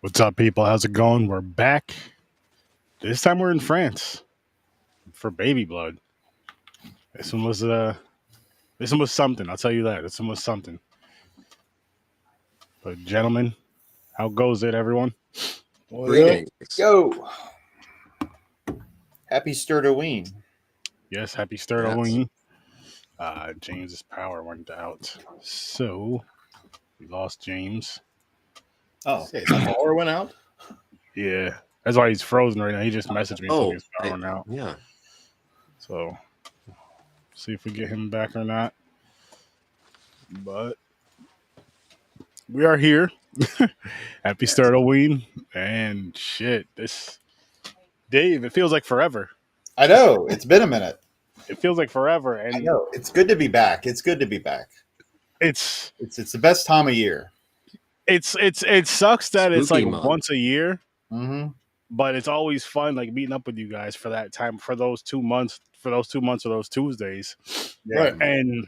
What's up, people? How's it going? We're back. This time we're in France for Baby Blood. This one was this one was something. I'll tell you that. This one was something. But gentlemen, how goes it, everyone? Greetings. Go. Happy Sturdoween. Yes, happy Sturd Halloween. James's power went out, so we lost James. Oh, Say, the power went out? Yeah, that's why he's frozen right now. He just messaged me and told me his power went out. Yeah. So see if we get him back or not. But we are here. Happy Sturd Halloween. And shit, this Dave, it feels like forever. I know. It's been a minute. It feels like forever. And I know. It's good to be back. It's good to be back. It's the best time of year. it sucks that it's Spooky like month. once a year, Mm-hmm. but it's always fun like meeting up with you guys for that time, for those 2 months, or those Tuesdays. Yeah. Right. And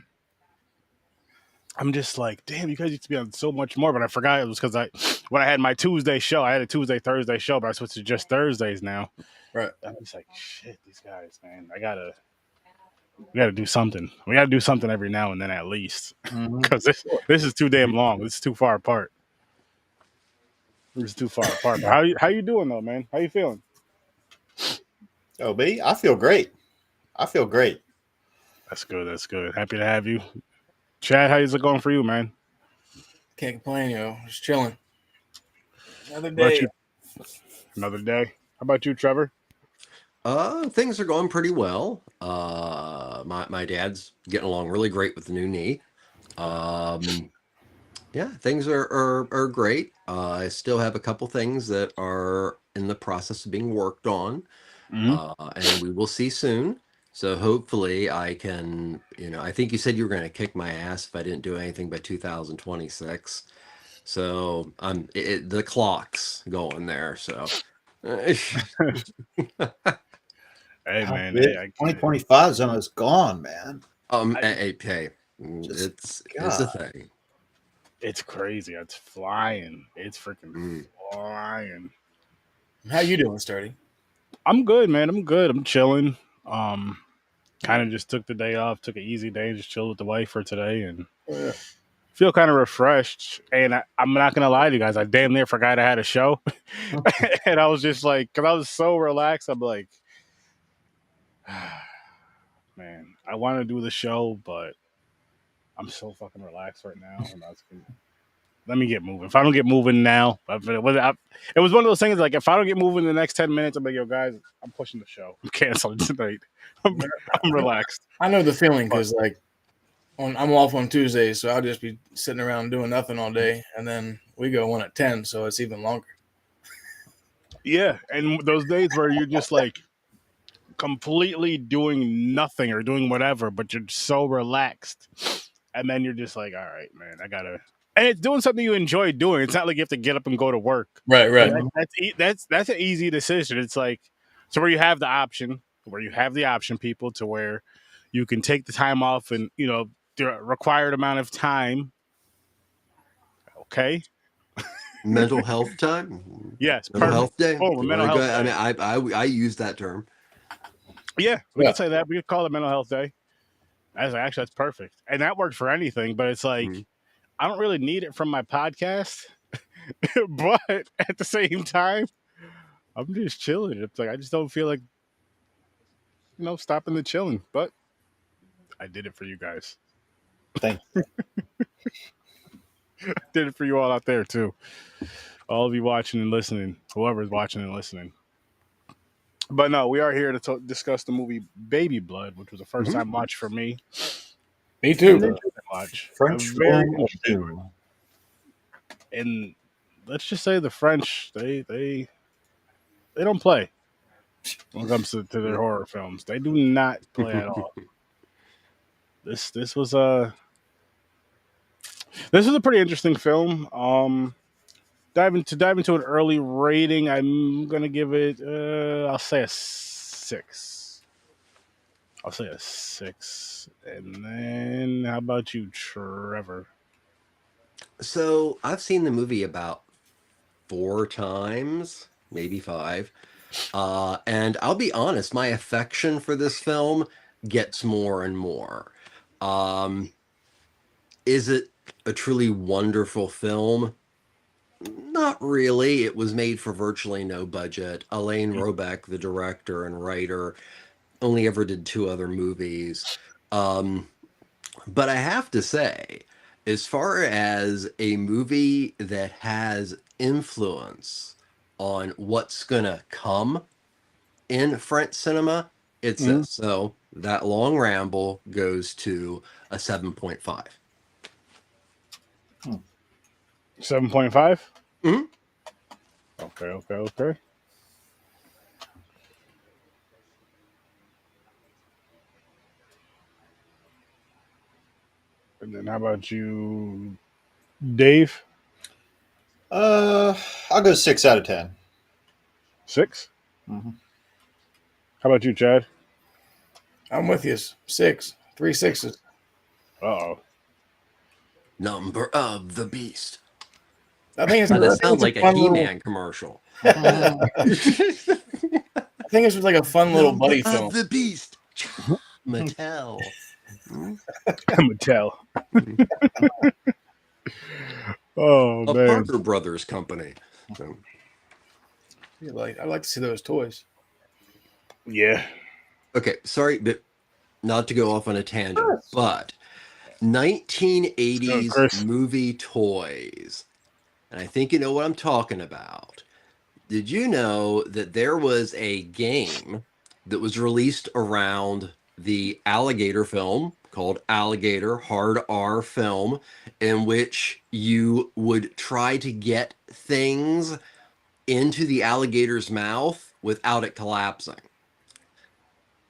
I'm just like, damn, you guys used to be on so much more, but I forgot it was because when I had my Tuesday show, I had a Tuesday, Thursday show, but I switched to just Thursdays now. Right. I'm just like, shit, these guys, man, we gotta do something. We gotta do something every now and then at least. Mm-hmm. Because this is too damn long. This is too far apart. This is too far apart. But how you doing though, man? How you feeling? Oh, B, I feel great. That's good. That's good. Happy to have you. Chad, how's it going for you, man? Can't complain, yo. Just chilling. Another How about day. you? Another day. How about you, Trevor? Things are going pretty well. My dad's getting along really great with the new knee. Yeah, things are great. I still have a couple things that are in the process of being worked on, and we will see soon. So hopefully I can, I think you said you were going to kick my ass if I didn't do anything by 2026. So the clock's going there. So Hey, Wow, man. bitch. Hey, I get it. 2025 is almost gone, man. hey, it's a thing. It's crazy. It's flying. It's freaking flying. How you doing, Sturdy? I'm good, man. I'm good. I'm chilling. Kind of just took the day off, took an easy day, just chilled with the wife for today, and feel kind of refreshed. And I'm not gonna lie to you guys, I damn near forgot I had a show, and I was just like, because I was so relaxed, I'm like, man, I want to do the show, but I'm so fucking relaxed right now. And I was let me get moving. If I don't get moving now, it was one of those things like if I don't get moving in the next 10 minutes, I'm like, yo, guys, I'm pushing the show. I'm canceling tonight. I'm relaxed. I know the feeling because, like, I'm off on Tuesdays, so I'll just be sitting around doing nothing all day, and then we go one at 10, so it's even longer. Yeah, and those days where you're just like completely doing nothing or doing whatever, but you're so relaxed, and then you're just like, all right, man, I gotta. And it's doing something you enjoy doing. It's not like you have to get up and go to work. Right. That's an easy decision. It's like so where you have the option, people, to where you can take the time off and the required amount of time. Okay. Mental health time. Yes. Mental Perfect. health day. Oh, mental health day. I mean, I use that term. Yeah, we could say that. We could call it mental health day. That's perfect, and that worked for anything. But it's like I don't really need it from my podcast, but at the same time, I'm just chilling. It's like I just don't feel like stopping the chilling. But I did it for you guys. Thank you. Did it for you all out there too. All of you watching and listening, whoever's watching and listening. But no, we are here to discuss the movie Baby Blood, which was a first time watch for me. Me too. French film. And let's just say the French, they don't play when it comes to their horror films. They do not play at all. This was a pretty interesting film. Dive into an early rating. I'm gonna give it. I'll say a 6. And then how about you, Trevor? So I've seen the movie about 4 times, maybe 5. And I'll be honest, my affection for this film gets more and more. Is it a truly wonderful film? Not really. It was made for virtually no budget. Alain Robeck, the director and writer, only ever did 2 other movies. But I have to say, as far as a movie that has influence on what's gonna come in French cinema, it's this. So that long ramble goes to a 7.5. 7.5? Mhm. Okay. And then how about you, Dave? I'll go 6 out of 10. 6? Mm-hmm. How about you, Chad? I'm with you. 6. 3 6s. Uh-oh. Number of the Beast. I think it's That sounds a like a fun He-Man commercial. I think it's like a fun little buddy Number film. of the Beast. Mattel. Mattel. Oh, A man. Parker Brothers company. So, I'd like to see those toys. Yeah. okay, sorry, but not to go off on a tangent, but 1980s Chris. movie toys. And I think you know what I'm talking about. Did you know that there was a game that was released around the Alligator film called Alligator Hard R Film, in which you would try to get things into the alligator's mouth without it collapsing?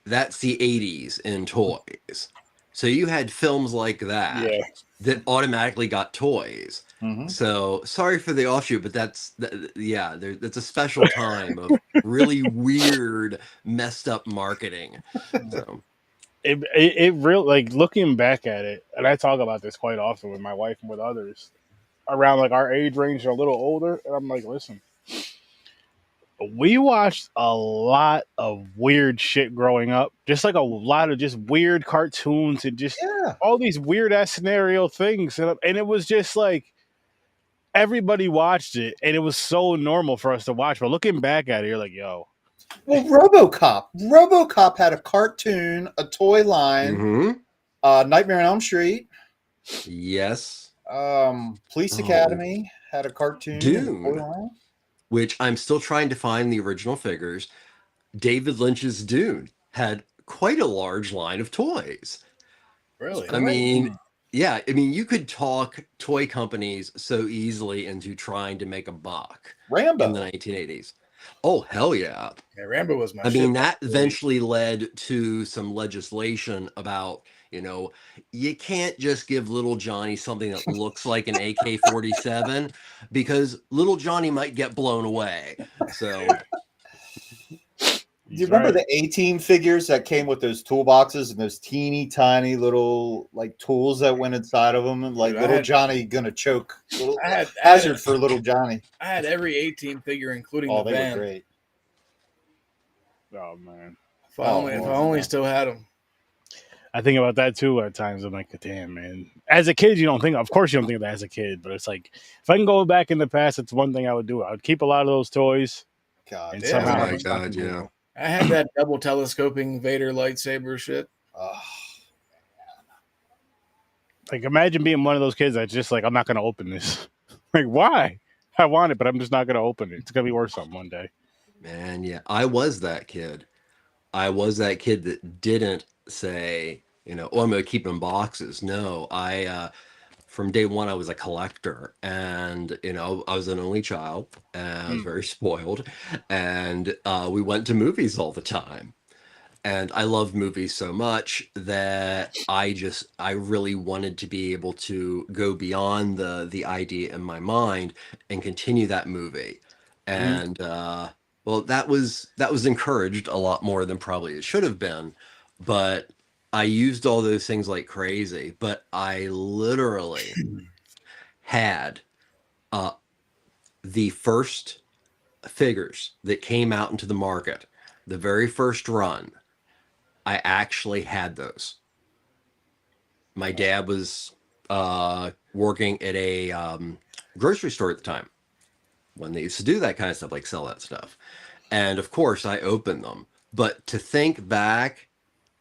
That's the 80s in toys. So you had films like that Yeah. that automatically got toys. Mm-hmm. So sorry for the offshoot, but that's a special time of really weird, messed up marketing. So It really, like, looking back at it, and I talk about this quite often with my wife and with others around like our age range or a little older, and I'm like, listen, we watched a lot of weird shit growing up, just like a lot of just weird cartoons and just all these weird ass scenario things, and it was just like everybody watched it, and it was so normal for us to watch. But looking back at it, you're like, yo. Well, RoboCop had a cartoon, a toy line, Nightmare on Elm Street. Yes. Police Academy had a cartoon. Dune, which I'm still trying to find the original figures. David Lynch's Dune had quite a large line of toys. Really? I mean, yeah, I mean, you could talk toy companies so easily into trying to make a buck. Rambo in the 1980s. Oh, hell yeah. Yeah, Rambo was my I shit. mean, that eventually led to some legislation about, you can't just give little Johnny something that looks like an AK-47 because little Johnny might get blown away. So do you remember the A-Team figures that came with those toolboxes and those teeny tiny little like tools that went inside of them? And like little Johnny gonna choke. Hazard for little Johnny. I had every A-Team figure, including the they van. were great. Oh man! If I only still had them. I think about that too at times. I'm like, damn, man. As a kid, of course you don't think of that as a kid, but it's like, if I can go back in the past, it's one thing I would do. I would keep a lot of those toys. God, and yeah. somehow Oh my God, yeah. I had that double telescoping Vader lightsaber shit. Like, imagine being one of those kids that's just like, I'm not going to open this. Like, why? I want it, but I'm just not going to open it. It's going to be worth something one day. Man, yeah. I was that kid. I was that kid that didn't say, I'm going to keep in boxes. No, from day one, I was a collector, and I was an only child, and I was very spoiled, and we went to movies all the time, and I loved movies so much that I really wanted to be able to go beyond the idea in my mind and continue that movie, and well, that was encouraged a lot more than probably it should have been, but I used all those things like crazy, but I literally had the first figures that came out into the market, the very first run, I actually had those. My dad was working at a grocery store at the time when they used to do that kind of stuff, like sell that stuff. And of course, I opened them. But to think back,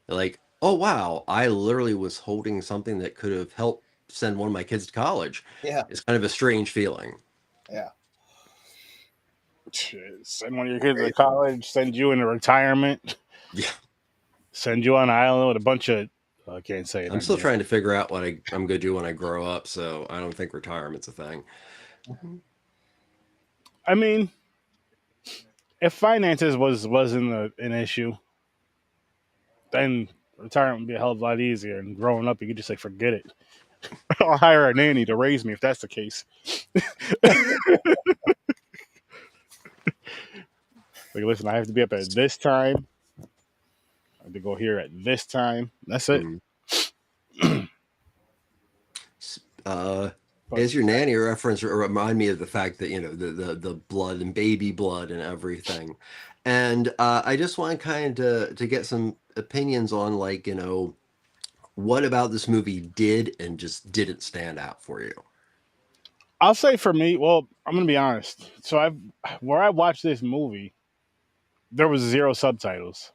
like, oh, wow, I literally was holding something that could have helped send one of my kids to college. Yeah. It's kind of a strange feeling. Yeah. Send one of your kids to college, send you into retirement. Yeah. Send you on an island with a bunch of, I can't say it. I'm still trying to figure out what I'm going to do when I grow up, so I don't think retirement's a thing. I mean, if finances wasn't an issue, then retirement would be a hell of a lot easier. And growing up, you could just like forget it. I'll hire a nanny to raise me if that's the case. Like, listen, I have to be up at this time. I have to go here at this time. That's it. As your nanny reference remind me of the fact that, you know, the blood and baby blood and everything. And I just want kind of to get some opinions on, like, you know, what about this movie did and just didn't stand out for you? I'll say for me, well, I'm gonna be honest. So where I watched this movie, there was 0 subtitles.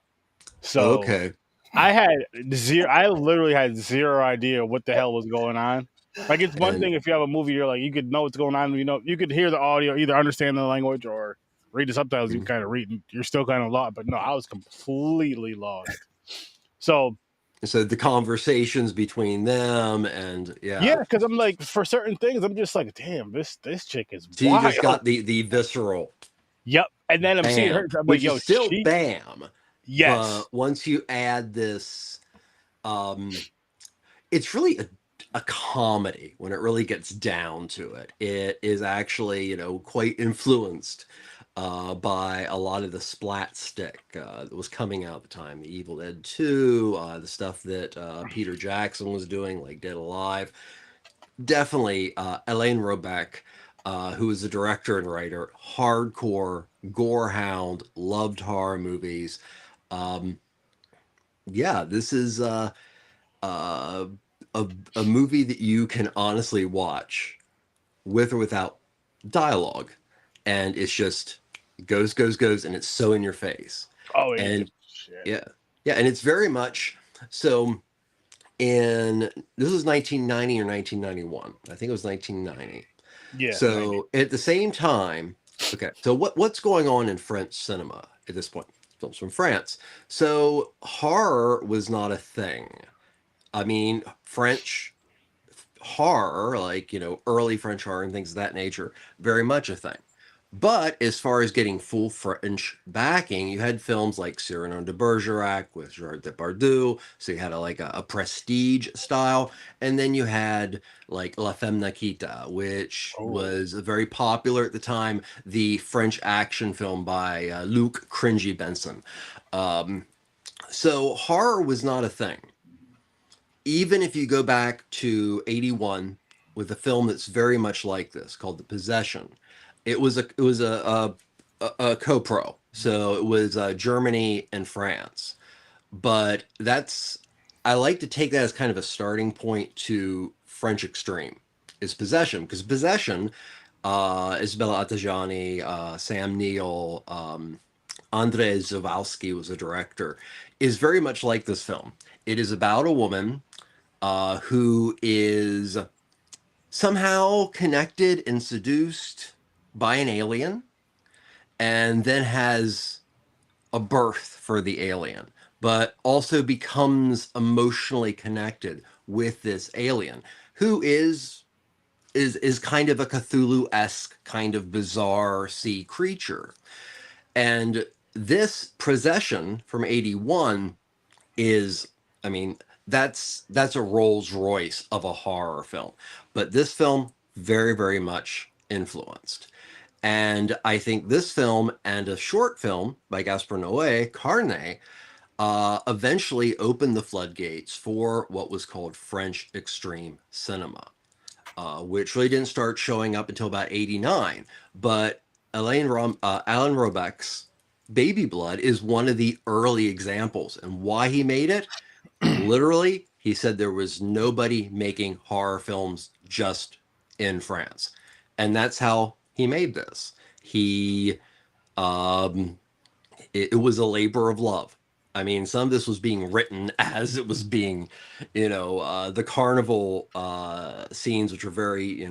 So Okay. I literally had 0 idea what the hell was going on. Like, it's one thing if you have a movie, you're like, you could know what's going on. You know, you could hear the audio, either understand the language or read the subtitles. You can kind of read, and you're still kind of lost. But no, I was completely lost. So the conversations between them and yeah, because I'm like, for certain things, I'm just like, damn, this chick is. So wild. you just got the visceral. Yep, and then I'm seeing her, I'm which like, yo, is still Bam. Yes. But once you add this, it's really a comedy when it really gets down to it. It is actually, you know, quite influenced by a lot of the splat stick that was coming out at the time, the Evil Dead 2, the stuff that Peter Jackson was doing, like Dead Alive. Definitely Elaine Robeck, who was the director and writer, hardcore gore hound, loved horror movies. Yeah, this is a movie that you can honestly watch with or without dialogue, and it's just goes, and it's so in your face. Oh, and yeah, and it's very much so. This was 1990 or 1991. I think it was 1990. Yeah. So 90. At the same time, okay. So what's going on in French cinema at this point? Films from France. So horror was not a thing. I mean, French horror, like, you know, early French horror and things of that nature, very much a thing. But as far as getting full French backing, you had films like Cyrano de Bergerac with Gerard Depardieu. So you had a prestige style. And then you had like La Femme Nikita, which was very popular at the time, the French action film by Luc Cringy Benson. So horror was not a thing. Even if you go back to 81 with a film that's very much like this called The Possession, it was a co-pro, so it was Germany and France. But I like to take that as kind of a starting point to French extreme is Possession, because Possession, Isabella Attaggiani, Sam Neill, Andrzej Zawalski was a director, is very much like this film. It is about a woman who is somehow connected and seduced by an alien, and then has a birth for the alien, but also becomes emotionally connected with this alien, who is kind of a Cthulhu-esque kind of bizarre sea creature. And this Possession from 81 is, I mean, that's a Rolls Royce of a horror film. But this film, very, very much influenced. And I think this film and a short film by Gaspar Noé, Carne, eventually opened the floodgates for what was called French extreme cinema. which really didn't start showing up until about 89. But Alan Robeck's Baby Blood is one of the early examples. And why he made it, literally, he said there was nobody making horror films just in France. And that's how he made this. It was a labor of love. I mean, some of this was being written as it was being, the carnival scenes, which are very,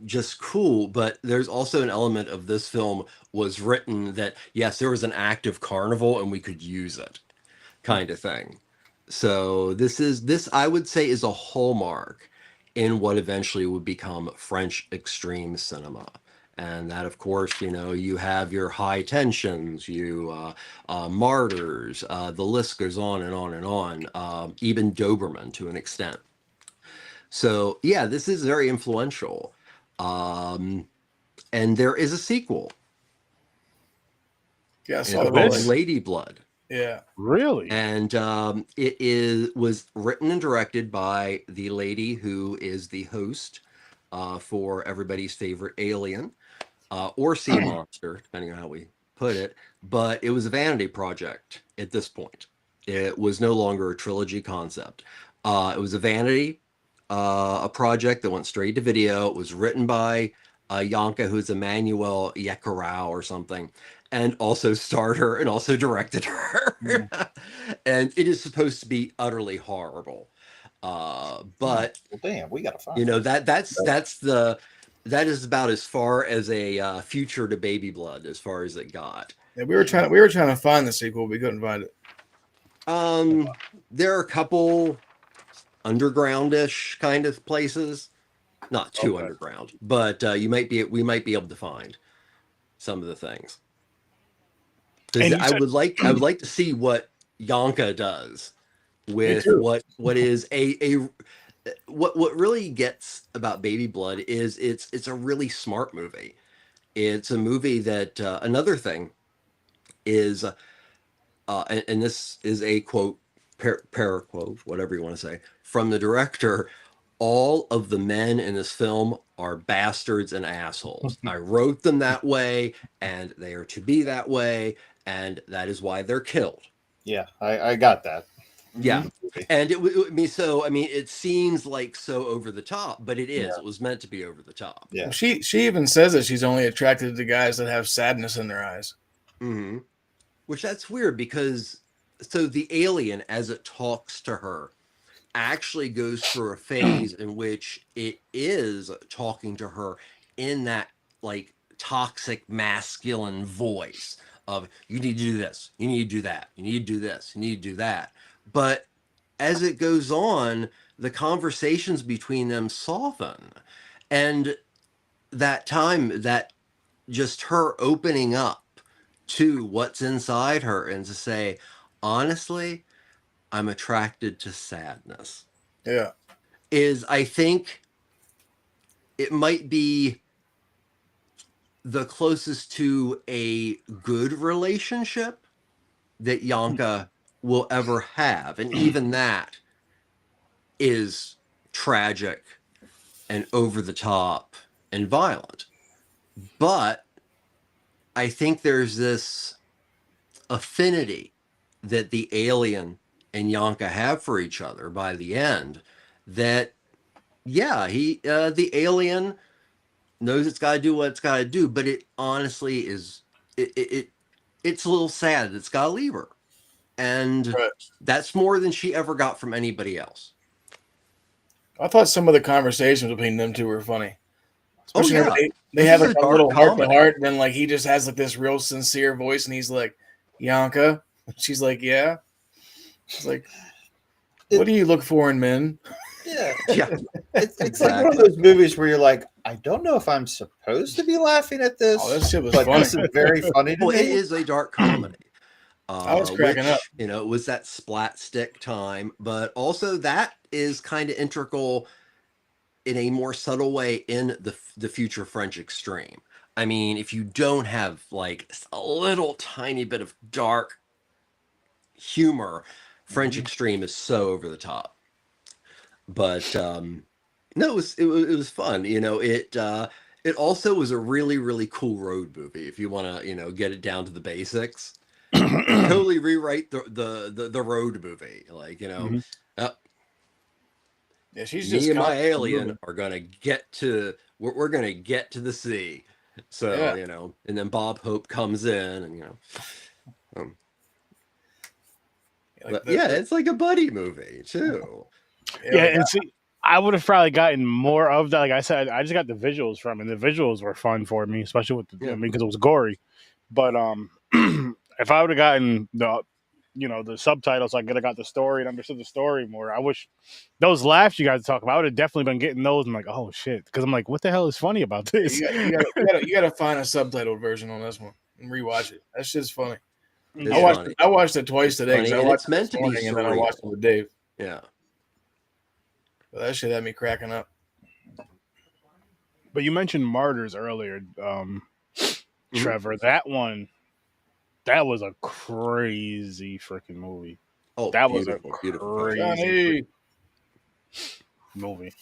just cool. But there's also an element of this film was written that, yes, there was an active carnival and we could use it, kind of thing. So this I would say is a hallmark in what eventually would become French extreme cinema. And that, of course, you have your high tensions, martyrs, the list goes on and on and on, even Doberman to an extent. So, yeah, this is very influential. And there is a sequel. Yeah, I It's saw called Lady Blood. Yeah. Really? And was written and directed by the lady who is the host for everybody's favorite Alien or Sea Monster, depending on how we put it. But it was a vanity project at this point. It was no longer a trilogy concept. It was a vanity, a project that went straight to video. It was written by Janka, who's Emmanuel Yekarau or something, and also starred her and also directed her. And it is supposed to be utterly horrible. But well, damn, we gotta find that is about as far as a future to Baby Blood as far as it got. Yeah, we were trying to find the sequel, we couldn't find it. There are a couple underground-ish kind of places, not too underground, but we might be able to find some of the things. I would like to see what Janka does with what is what really gets about Baby Blood is it's a really smart movie. It's a movie that another thing is and this is a quote, quote, whatever you want to say, from the director. All of the men in this film are bastards and assholes. I wrote them that way, and they are to be that way, and that is why they're killed. Yeah, I got that. Yeah, and it seems like so over the top, but it is. Yeah. It was meant to be over the top. Yeah, she even says that she's only attracted to guys that have sadness in their eyes. Mm-hmm. Which that's weird because so the alien, as it talks to her, actually goes through a phase in which it is talking to her in that like toxic masculine voice of you need to do this, you need to do that, you need to do this, you need to do that. But as it goes on, the conversations between them soften, and that time, that just her opening up to what's inside her and to say, honestly, I'm attracted to sadness. Yeah. Is, I think, it might be the closest to a good relationship that Janka will ever have. And even that is tragic and over the top and violent. But I think there's this affinity that the alien and Janka have for each other by the end that, yeah, the alien knows it's got to do what it's got to do, but it honestly is, it's a little sad that it's got to leave her. And that's more than she ever got from anybody else. I thought some of the conversations between them two were funny. Especially they have like a little heart to heart, and then like he just has like this real sincere voice, and he's like, Janka. She's like, yeah. She's like, what do you look for in men? Yeah. It's exactly. Like one of those movies where you're like, I don't know if I'm supposed to be laughing at this. Oh, this shit was but funny. This is very funny to me. It is a dark comedy. I was cracking up. It was that splat stick time, but also that is kind of integral in a more subtle way in the future French extreme. I mean, if you don't have like a little tiny bit of dark humor, French extreme is so over the top. But No, it was fun. It also was a really, really cool road movie. If you want to, get it down to the basics, totally rewrite the road movie. Like, Mhm. uh, Yeah, she's me just and my constantly alien moving. are gonna get to we're gonna get to the sea. So, Yeah. and then Bob Hope comes in, and um, Like but yeah, it's like a buddy movie too. yeah, Yeah, like and see, I would have probably gotten more of that. Like I said, I just got the visuals from it. And the visuals were fun for me, especially with Yeah. because it was gory. But if I would have gotten the subtitles, so I could have got the story and understood the story more. I wish those laughs you guys talk about, I would have definitely been getting those. I'm like, oh shit, because I'm like, what the hell is funny about this? you gotta find a subtitled version on this one and rewatch it. That shit's funny. It's funny. I watched it twice today because funny, I and watched it's it meant this to be morning and then I watched it surreal. with Dave. Yeah. But that shit had me cracking up. But you mentioned Martyrs earlier, Trevor. That was a crazy freaking movie. Oh, That beautiful, was a beautiful. crazy movie.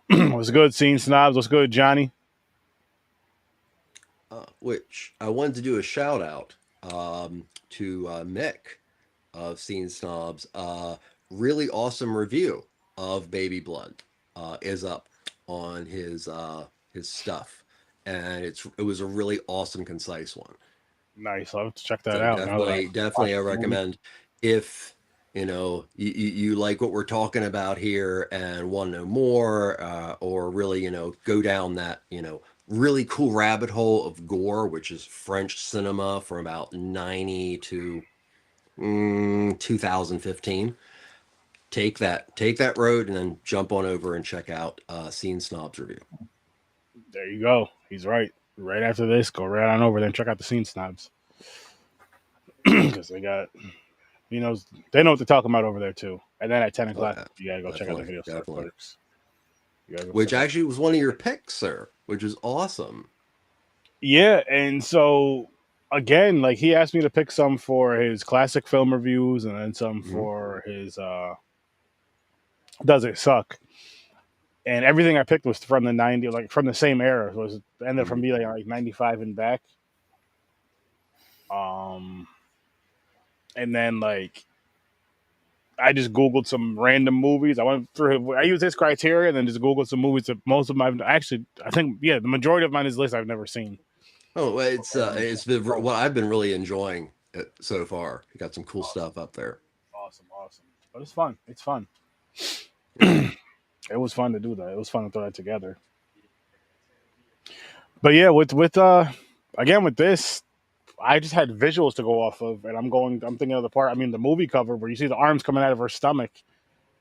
Was good seeing snobs. What's good, Johnny? Which I wanted to do a shout out to Mick of Scene Snobs. Really awesome review of Baby Blood is up on his stuff, and it was a really awesome, concise one. Nice. I'll have to check that So out. definitely, I recommend if you like what we're talking about here and want to know more, or really go down that really cool rabbit hole of gore, which is French cinema from about 90 to 2015. Take that road and then jump on over and check out Scene Snobs review. There you go. He's right. Right after this, go right on over there and check out the Scene Snobs. Because they got, they know what they're talking about over there too. And then at 10 o'clock, you gotta go check out the video Store Clerks. Which actually was one of your picks, sir, which is awesome. Yeah, and so again, like he asked me to pick some for his classic film reviews and then some for his Does It Suck? And everything I picked was from the 90s, like from the same era. It was ended from being like 95 and back. And then like I just Googled some random movies. I used this criteria and then just Googled some movies that most of my the majority of mine is list I've never seen. Oh, it's been what I've been really enjoying it so far. You got some cool stuff up there. Awesome. But it's fun. It's fun. It was fun to do that. It was fun to throw that together. But yeah, with again with this, I just had visuals to go off of, and I'm thinking of the part. I mean, the movie cover where you see the arms coming out of her stomach.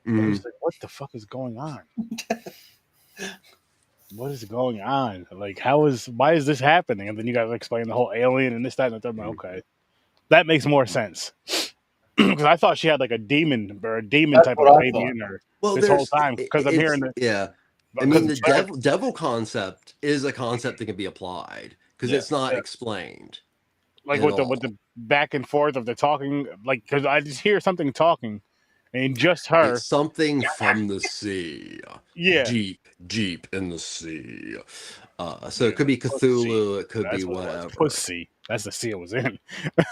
And I'm just like, what the fuck is going on? What is going on? Like, why is this happening? And then you guys explain the whole alien and this, that, and the third. I'm like, okay, that makes more sense. Because I thought she had like a demon type of baby in her this whole time. Because I'm hearing that. Yeah, I mean, the devil concept is a concept that can be applied because it's not explained. Like with the back and forth of the talking, like because I just hear something talking, and just her. It's something from the sea. Yeah, deep in the sea. So it could be Cthulhu. It could be whatever. Pussy. That's the sea it was in.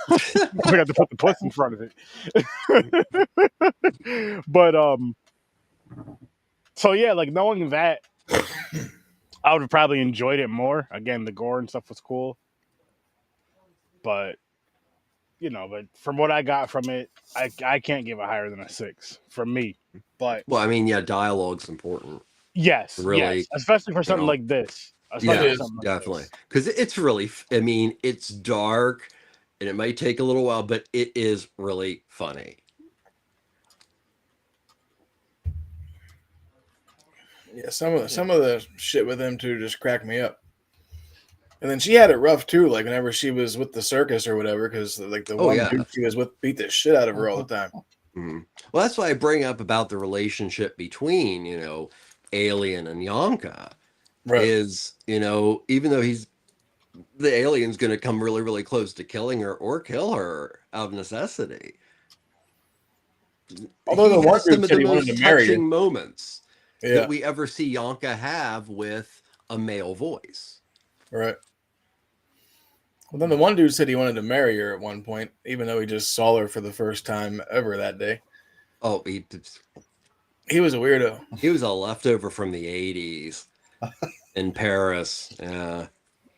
We have to put the puss in front of it. But so yeah, like knowing that, I would have probably enjoyed it more. Again, the gore and stuff was cool. But but from what I got from it, I can't give it higher than a 6 from me. But well, I mean, yeah, dialogue's important. Yes, especially for something like this. Yeah, definitely, because it's really. I mean, it's dark, and it might take a little while, but it is really funny. Yeah, some of the shit with them too just cracked me up. And then she had it rough too, like whenever she was with the circus or whatever, because like the dude she was with beat the shit out of her all the time. Mm-hmm. Well, that's why I bring up about the relationship between Alien and Yonka. Right. Is even though the alien's going to come really, really close to killing her or kill her out of necessity. Although the one dude said he wanted to marry her. Moments. that we ever see Yonka have with a male voice. Right. Well, then the one dude said he wanted to marry her at one point, even though he just saw her for the first time ever that day. Oh, he was a weirdo. He was a leftover from the 80s in Paris. Yeah.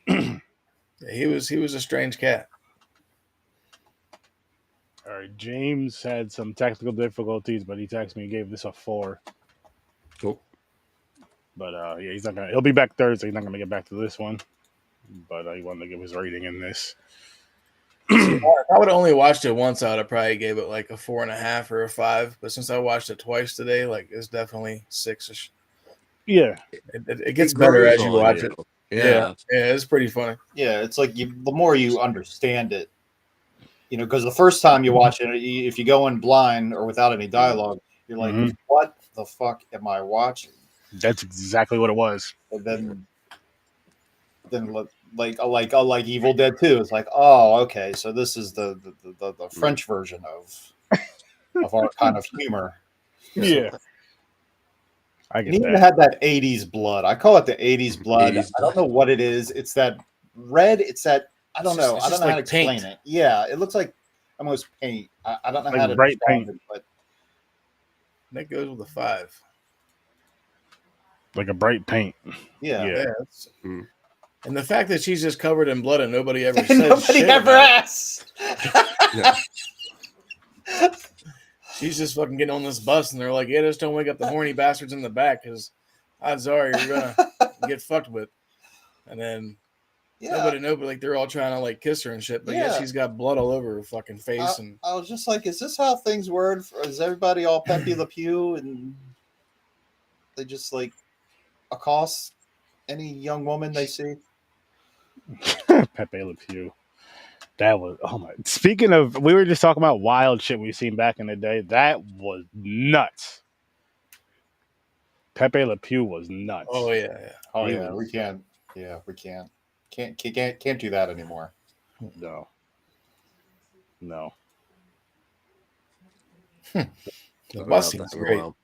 He was a strange cat. All right, James had some technical difficulties, but he texted me and gave this a 4. Cool. But yeah, he'll be back Thursday. He's not gonna get back to this one. But he wanted to give his rating in this. See, if I would have only watched it once, I would have probably gave it like a 4.5 or a 5. But since I watched it twice today, like it's definitely 6-ish. Yeah, it gets better as you watch it. Yeah, it's pretty funny. Yeah, it's like the more you understand it, because the first time you watch it, if you go in blind or without any dialogue, you're like, what the fuck am I watching? That's exactly what it was. And then like Evil Dead 2, it's like, oh, okay, so this is the French version of our kind of humor. Yeah. I get it even had that 80s blood. I call it the 80s blood. I don't know what it is. It's that red. It's that, I don't know. I don't know how to explain it. Yeah, it looks like almost paint. I don't know how to bright describe paint. it, but that goes with a 5. Like a bright paint. Yeah. And the fact that she's just covered in blood and nobody ever says nobody shit ever asked. She's just fucking getting on this bus, and they're like, "Yeah, just don't wake up the horny bastards in the back, because odds are you're gonna get fucked with." And then nobody, like they're all trying to like kiss her and shit, but yet she's got blood all over her fucking face. I was just like, "Is this how things work? Is everybody all Pepe Le Pew and they just like accost any young woman they see?" Pepe Le Pew. That was, oh my. Speaking of, we were just talking about wild shit we've seen back in the day. That was nuts. Pepe Le Pew was nuts. Oh yeah. Oh yeah, we can't. Yeah, we can't. Can't do that anymore. No. The bus seems great. Well,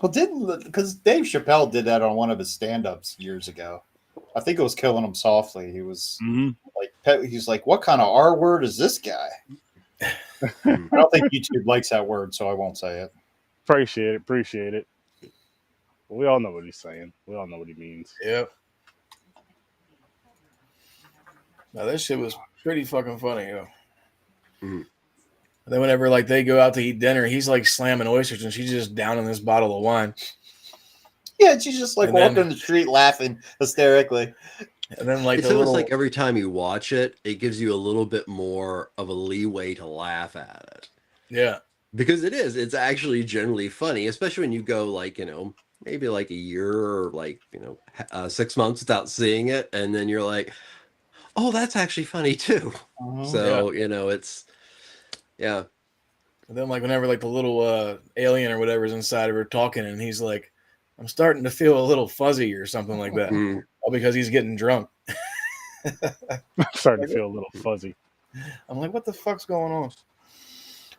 because Dave Chappelle did that on one of his stand-ups years ago. I think it was Killing Him Softly. He was he's like, what kind of R word is this guy? I don't think YouTube likes that word, so I won't say it. Appreciate it. We all know what he's saying. We all know what he means. Yep. Now that shit was pretty fucking funny, yo. And then whenever like they go out to eat dinner, he's like slamming oysters and she's just downing this bottle of wine. Yeah, she's just like walking in the street laughing hysterically. And then like it's almost like every time you watch it, it gives you a little bit more of a leeway to laugh at it. Yeah. Because it's actually generally funny, especially when you go like, maybe like a year or like, 6 months without seeing it. And then you're like, oh, that's actually funny too. So, it's, yeah. And then like whenever like the little alien or whatever's inside of her talking and he's like, I'm starting to feel a little fuzzy or something like that. All because he's getting drunk. I'm starting to feel a little fuzzy. I'm like, what the fuck's going on?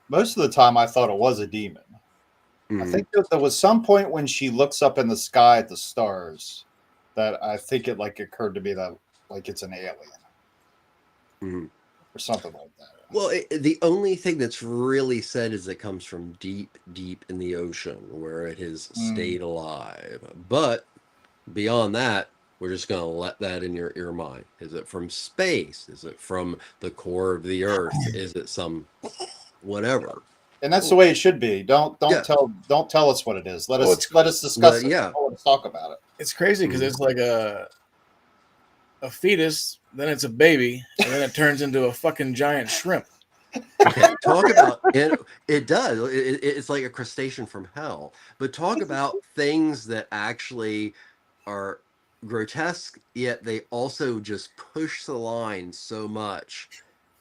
Most of the time I thought it was a demon. I think that there was some point when she looks up in the sky at the stars that I think it like occurred to me that like it's an alien or something like that. Well, the only thing that's really said is it comes from deep, deep in the ocean where it has stayed alive. But beyond that, we're just going to let that in your mind. Is it from space? Is it from the core of the earth? Is it some whatever? And that's the way it should be. Don't tell us what it is. Let us discuss it. Yeah, let's talk about it. It's crazy because it's like a fetus, then it's a baby, and then it turns into a fucking giant shrimp. Okay, talk about it. It does. It's like a crustacean from hell. But talk about things that actually are grotesque, yet they also just push the line so much.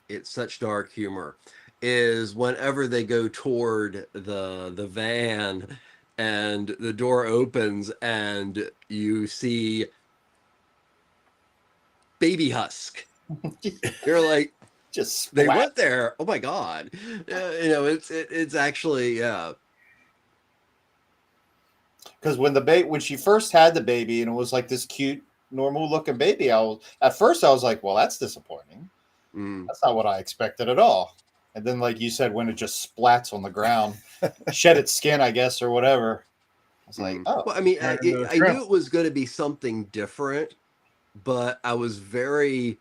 It's such dark humor. Is whenever they go toward the van and the door opens and you see baby husk. You're like, just they went there. Oh my god! It's actually because when she first had the baby and it was like this cute, normal looking baby, at first I was like, well, that's disappointing. That's not what I expected at all. And then, like you said, when it just splats on the ground, shed its skin, I guess, or whatever. I was like, oh. Well, I mean, I knew it was going to be something different, but I was very,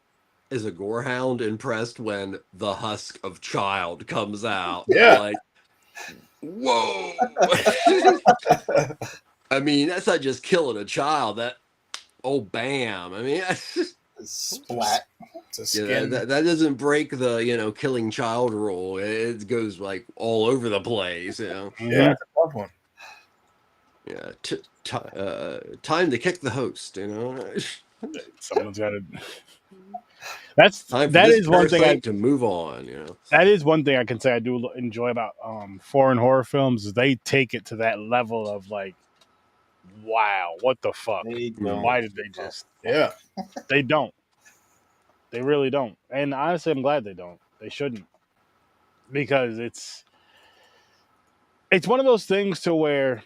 as a gorehound, impressed when the husk of child comes out. Yeah. Like, whoa. I mean, that's not just killing a child. Bam. I mean, Splat. That doesn't break the, killing child rule. It goes like all over the place, Yeah, that's a tough one. Yeah, time to kick the host. Someone's got to. That is one thing to move on. That is one thing I can say I do enjoy about foreign horror films. Is they take it to that level of like, wow, what the fuck? Why did they just? Yeah, they don't. They really don't. And honestly, I'm glad they don't. They shouldn't, because it's one of those things to where,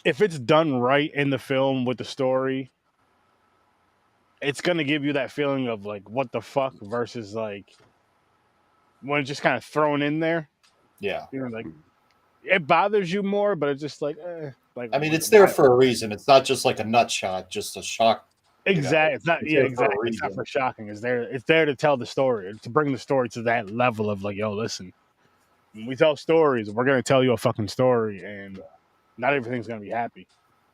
if it's done right in the film with the story, it's going to give you that feeling of like, what the fuck, versus like when it's just kind of thrown in there. Yeah. Like, it bothers you more, but it's just like, I mean, it's there for a reason. It's not just like a nut shot, just a shock. Exactly. It's not. Yeah, exactly. It's not for shocking. It's there to tell the story, to bring the story to that level of like, yo, listen, when we tell stories, we're going to tell you a fucking story, and not everything's going to be happy.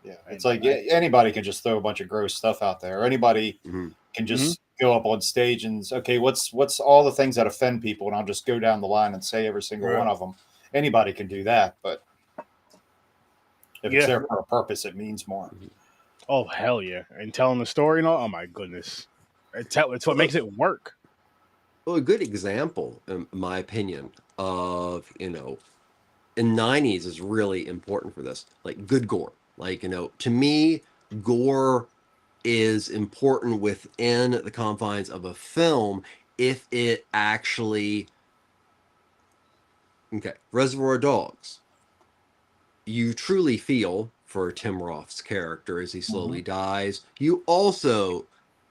Yeah, it's like anybody can just throw a bunch of gross stuff out there. Or anybody can just go up on stage and okay, what's all the things that offend people, and I'll just go down the line and say every single one of them. Anybody can do that, but if it's there for a purpose, it means more. Oh hell yeah! And telling the story and all. Oh my goodness, it's what makes it work. Well, a good example, in my opinion, of in 90s is really important for this. Like good gore. Like, to me, gore is important within the confines of a film if it actually... Okay, Reservoir Dogs. You truly feel for Tim Roth's character as he slowly dies. You also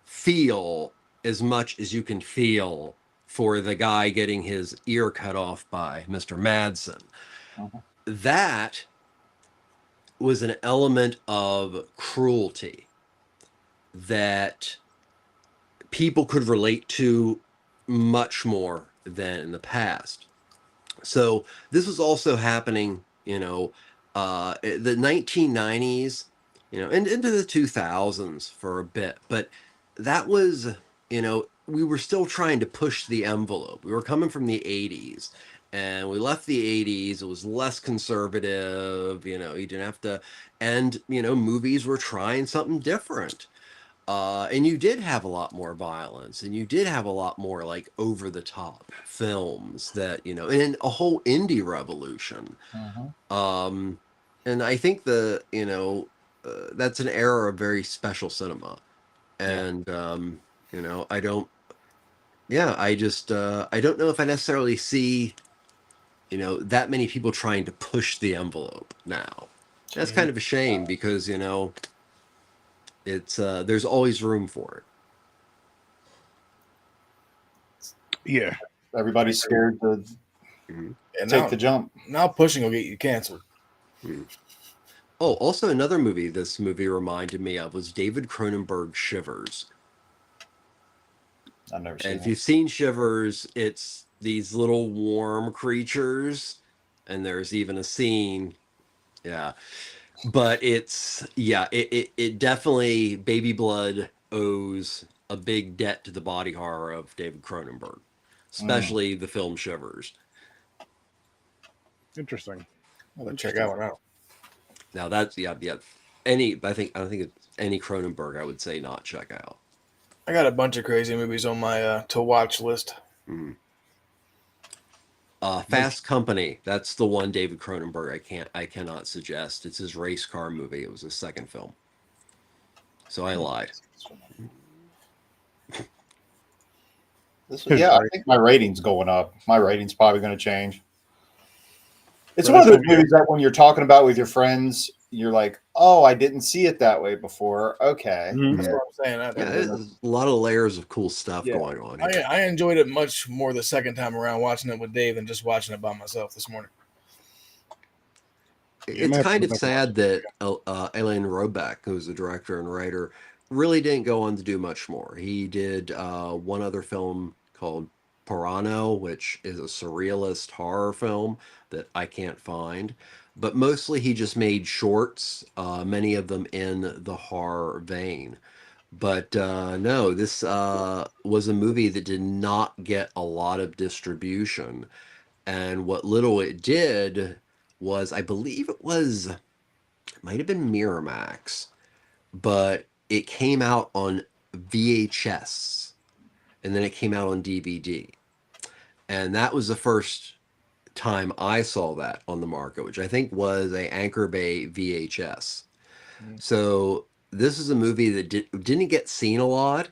feel as much as you can feel for the guy getting his ear cut off by Mr. Madsen. That was an element of cruelty that people could relate to much more than in the past. So this was also happening, the 1990s, and into the 2000s for a bit. But that was, we were still trying to push the envelope. We were coming from the 80s. And we left the 80s. It was less conservative. You didn't have to. And, movies were trying something different. And you did have a lot more violence. And you did have a lot more, like, over-the-top films that, and a whole indie revolution. And I think that's an era of very special cinema. And, I don't... Yeah, I don't know if I necessarily see... that many people trying to push the envelope now. That's kind of a shame because, it's there's always room for it. Yeah. Everybody's scared to take the jump. Now pushing will get you canceled. Oh, also another movie this movie reminded me of was David Cronenberg's Shivers. I've never seen it. And if you've seen Shivers, it's these little worm creatures, and there's even a scene, but it definitely, Baby Blood owes a big debt to the body horror of David Cronenberg, especially the film Shivers. Interesting. I'll check that one out. Now that's I don't think it's any Cronenberg I would say not check out. I got a bunch of crazy movies on my to watch list. Fast Company. That's the one David Cronenberg I cannot suggest. It's his race car movie. It was his second film. So I lied. I think my rating's going up. My rating's probably going to change. It's one of those movies that when you're talking about with your friends you're like, oh, I didn't see it that way before. Okay. Mhm. That's what I'm saying. Yeah, there's a lot of layers of cool stuff going on here. I enjoyed it much more the second time around watching it with Dave than just watching it by myself this morning. It's kind of sad that Elaine Robeck, who's the director and writer, really didn't go on to do much more. He did one other film called Parano, which is a surrealist horror film that I can't find. But mostly he just made shorts, many of them in the horror vein. But no, this was a movie that did not get a lot of distribution. And what little it did was, I believe it might have been Miramax, but it came out on VHS and then it came out on DVD. And that was the first time I saw that on the market, which I think was a Anchor Bay VHS. So this is a movie that didn't get seen a lot,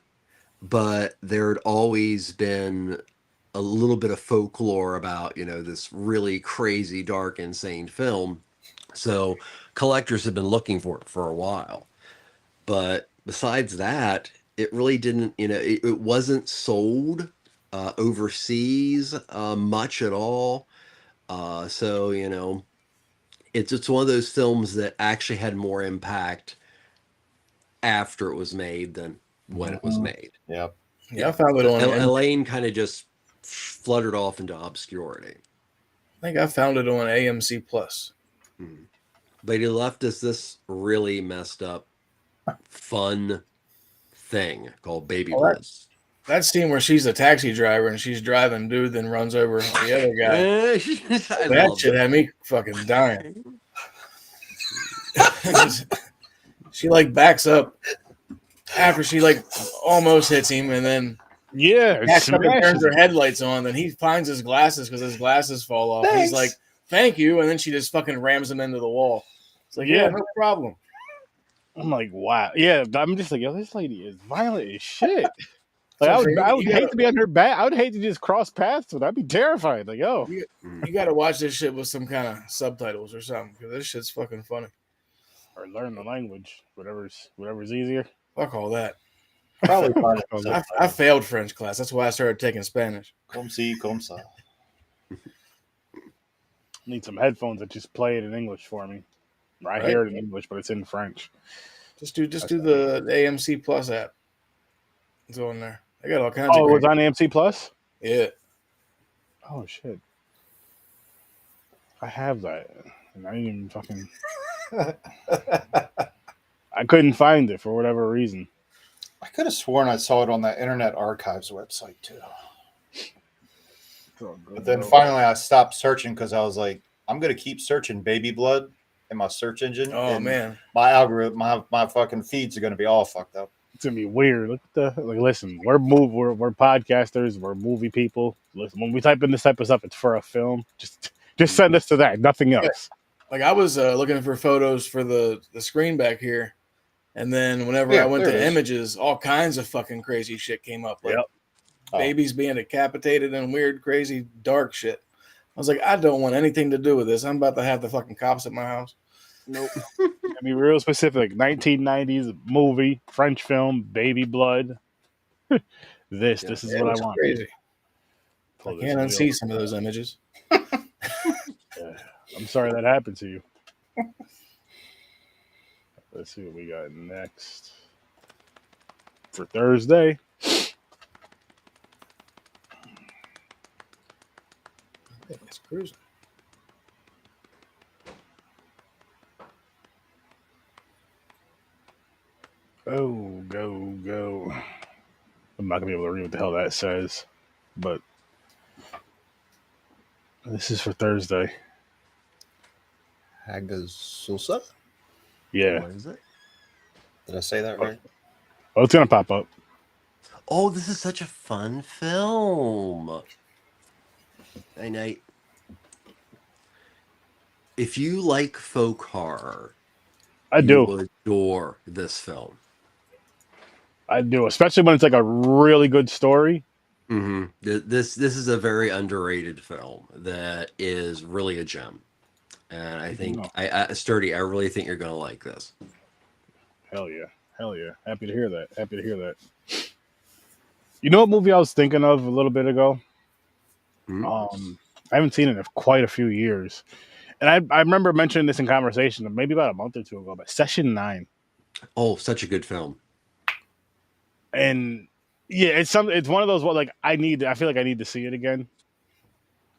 but there had always been a little bit of folklore about, this really crazy, dark, insane film. So collectors have been looking for it for a while. But besides that, it really didn't, it wasn't sold overseas much at all. So, it's one of those films that actually had more impact after it was made than when it was made. Yep. Yeah, I found it on Elaine kind of just fluttered off into obscurity. I think I found it on AMC Plus. But he left us this really messed up, fun thing called Baby Bliss. That scene where she's a taxi driver and she's driving dude, then runs over the other guy. That shit had me fucking dying. She like backs up after she like almost hits him, and then backs up and turns her headlights on. Then he finds his glasses because his glasses fall off. He's like, "Thank you," and then she just fucking rams him into the wall. It's like, yeah, no problem. I'm like, wow. Yeah, I'm just like, yo, this lady is violent as shit. Like, I would hate to be on her back. I would hate to just cross paths with her. I'd be terrified. Like, yo. You got to watch this shit with some kind of subtitles or something, because this shit's fucking funny. Or learn the language, whatever's easier. Fuck all that. Probably I failed French class. That's why I started taking Spanish. Comme si, comme ça. Need some headphones that just play it in English for me. I hear it in English, but it's in French. Just do the AMC Plus app. It's on there. I got all kinds of. Oh, it was on AMC Plus? Yeah. Oh shit. I have that. And I didn't even fucking I couldn't find it for whatever reason. I could have sworn I saw it on the Internet Archives website too. But then finally I stopped searching because I was like, I'm going to keep searching baby blood in my search engine. Oh, man. My algorithm, my fucking feeds are going to be all fucked up. It's going to be weird. Look at listen, we're podcasters, we're movie people. Listen, when we type in this type of stuff, it's for a film. Just send us to that, nothing else. Like I was looking for photos for the screen back here. And then whenever I went to images, all kinds of fucking crazy shit came up. Like babies being decapitated and weird, crazy, dark shit. I was like, I don't want anything to do with this. I'm about to have the fucking cops at my house. Nope. I mean, real specific. 1990s movie, French film, baby blood. This is what I want. Crazy. I can't unsee some of those images. I'm sorry that happened to you. Let's see what we got next for Thursday. It's cruising. Oh, go. I'm not going to be able to read what the hell that says, but this is for Thursday. Hagazusa? Yeah. What is it? Did I say that right? Oh, it's going to pop up. Oh, this is such a fun film. Hey, Nate. If you like folk horror, I do. You will adore this film. I do, especially when it's like a really good story. Mm-hmm. This is a very underrated film that is really a gem. And I think Sturdy, I really think you're gonna like this. Hell yeah. Happy to hear that. You know what movie I was thinking of a little bit ago? Mm-hmm. I haven't seen it in quite a few years. And I remember mentioning this in conversation maybe about a month or two ago, but Session 9. Oh, such a good film. And yeah, it's one of those like I feel like I need to see it again.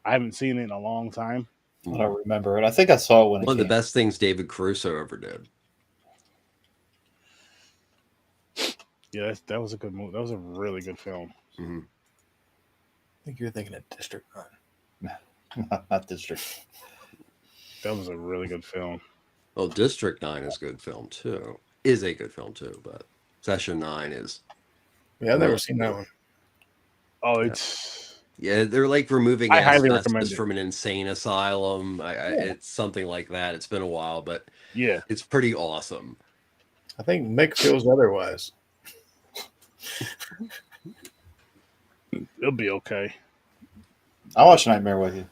I haven't seen it in a long time. I don't remember it. I think I saw it when one of the best things David Caruso ever did. Yeah, that was a good movie. That was a really good film. Mm-hmm. I think you're thinking of District 9. Not District. That was a really good film. Well, District 9 is a good film too. But Session 9 is. Yeah, I've never seen that one. Oh, it's they're like removing I highly asbestos recommend it. from an insane asylum. It's something like that. It's been a while, but yeah, it's pretty awesome. I think Mick feels otherwise. it'll be okay. I'll watch Nightmare with you.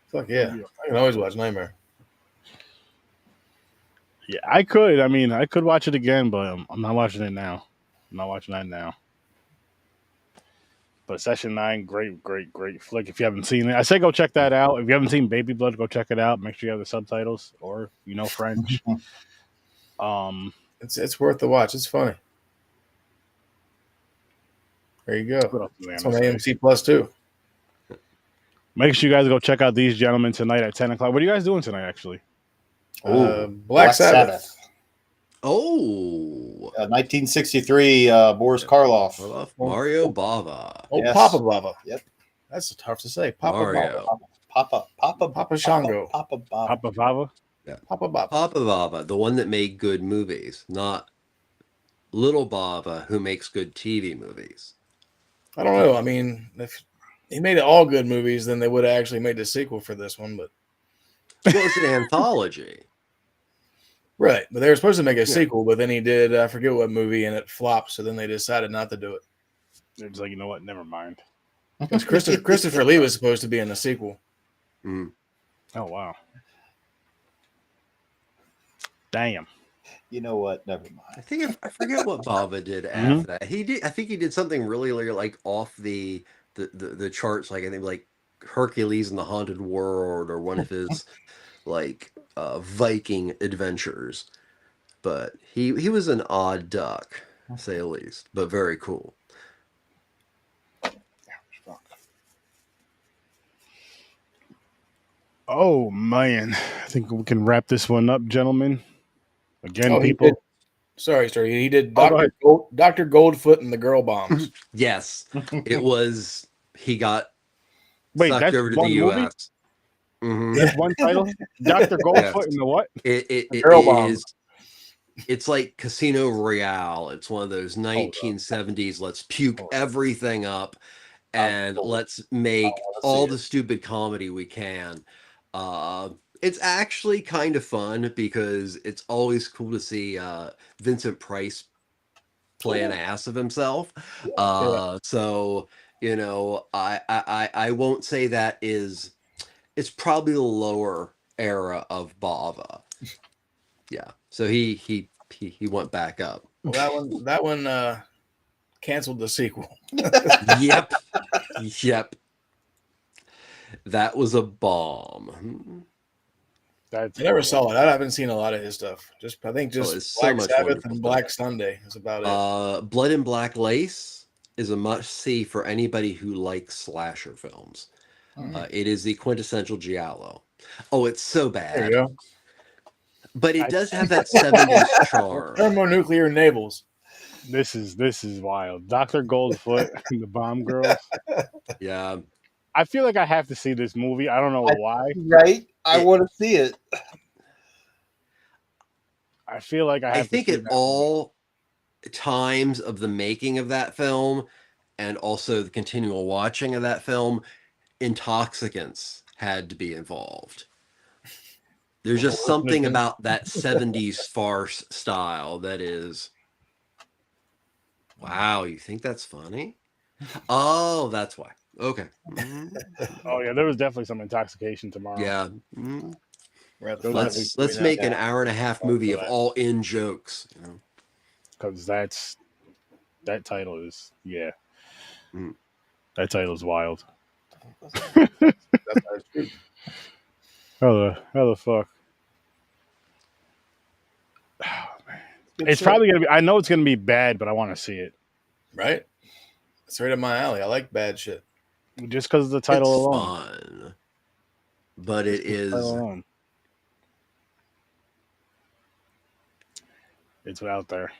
Fuck yeah. I can always watch Nightmare. Yeah, I could. I mean, I could watch it again, but I'm not watching it now. I'm not watching that now. But Session 9, great flick. If you haven't seen it, I say go check that out. If you haven't seen Baby Blood, go check it out. Make sure you have the subtitles or French. It's worth the watch. It's funny. There you go. It's on AMC Plus too. Make sure you guys go check out these gentlemen tonight at 10 o'clock. What are you guys doing tonight, actually? Black Sabbath. Oh, 1963, Boris Karloff. Mario Bava. Oh, Yes. Papa Bava. Yep. That's tough to say. Papa Mario. Bava. Papa Shango. Papa Bava. Papa Vava? Yeah. Papa Bava. Papa Bava, the one that made good movies, not Little Bava, who makes good TV movies. I don't know. I mean, if he made all good movies, then they would have actually made the sequel for this one. But Well, it's an anthology. Right, but they were supposed to make a sequel, but then he did, I forget what movie, and it flopped, so then they decided not to do it. They're just like, you know what? Never mind. Because Christopher Lee was supposed to be in the sequel. Mm. Oh, wow. Damn. You know what? Never mind. I forget what Bava did after that. I think he did something really like off the charts, like I think like Hercules in the Haunted World or one of his like Viking adventures. But he was an odd duck, to say the least, but very cool. Oh, man. I think we can wrap this one up, gentlemen. Again, people. Sorry. He did Dr. Goldfoot and the Girl Bombs. Yes. It was, he got sucked that's over to the U.S. Mm-hmm. That's one title? Dr. Goldfoot and the what? Girl Bombs. It's like Casino Royale. It's one of those 1970s, let's puke everything up and let's make all the stupid comedy we can. It's actually kind of fun because it's always cool to see Vincent Price play an ass of himself. So, I won't say that is, it's probably the lower era of Bava. Yeah. So he went back up. Well, that one canceled the sequel. Yep. That was a bomb. I never saw it. I haven't seen a lot of his stuff. I think Black Sabbath and Black Sunday is about it. Blood and Black Lace is a must-see for anybody who likes slasher films. It is the quintessential giallo. Oh, it's so bad. There you go. But it does have that 70s charm. Thermonuclear navels. This is wild. Dr. Goldfoot and the Bomb Girls. Yeah. I feel like I have to see this movie. I don't know why. Right? I want to see it. I feel like I think at all times of the making of that film and also the continual watching of that film, intoxicants had to be involved. There's just something about that 70s farce style that is, wow, you think that's funny? Oh, that's why. Okay. Oh, yeah, there was definitely some intoxication tomorrow. Yeah. We're at the Let's make an hour-and-a-half movie of all in jokes. You know, because that title is Mm. that title is wild. That's true. How the fuck? Good It's shit. probably gonna be. I know it's gonna be bad, but I want to see it. Right? It's right up my alley. I like bad shit. Just because of the title it's alone. fun, but Just it 'cause of the title is. alone. It's out there.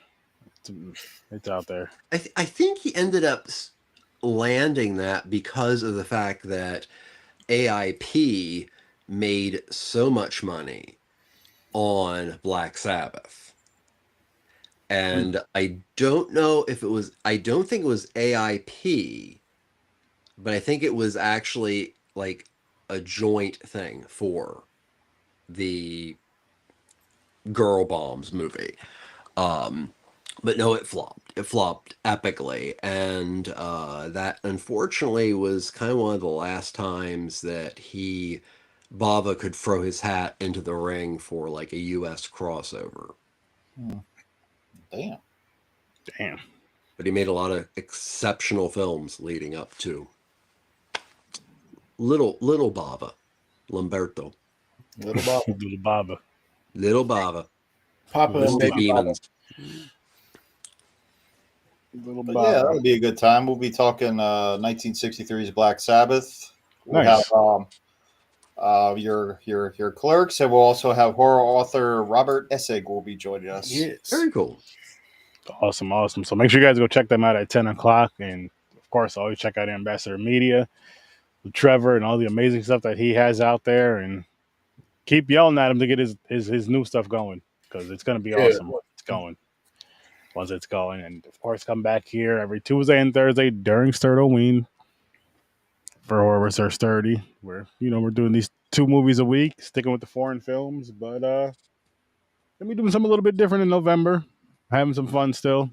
It's out there. I think he ended up landing that because of the fact that AIP made so much money on Black Sabbath. And I don't know if it was, I don't think it was AIP, but I think it was actually like a joint thing for the Girl Bombs movie. But no, it flopped. It flopped epically. And that unfortunately was kind of one of the last times that Bava could throw his hat into the ring for like a US crossover. Damn. But he made a lot of exceptional films leading up to Little Bava, Lamberto. Little Bob. Little Baba. Little Bava. Papa and Little Baby Demons. Little But Baba. yeah, that'll be a good time. We'll be talking 1963's Black Sabbath. We'll Nice. have your clerks, and we'll also have horror author Robert Essig will be joining us. Yes. Very cool. Awesome. So make sure you guys go check them out at 10 o'clock. And of course, always check out Ambassador Media with Trevor and all the amazing stuff that he has out there. And keep yelling at him to get his new stuff going, because it's going to be awesome once it's going. And of course, come back here every Tuesday and Thursday during Sturd for Horror Research 30, where we're doing these 2 movies a week, sticking with the foreign films, but let me doing something a little bit different in November, having some fun still,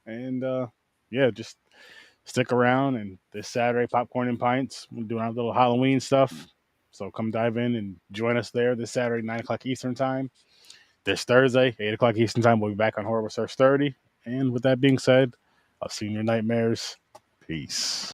and just stick around. And this Saturday, Popcorn and Pints, we're doing our little Halloween stuff, so come dive in and join us there this Saturday, 9 o'clock Eastern time. This Thursday, 8 o'clock Eastern time, we'll be back on Horror Research 30. And with that being said, I'll see you in your nightmares. Peace.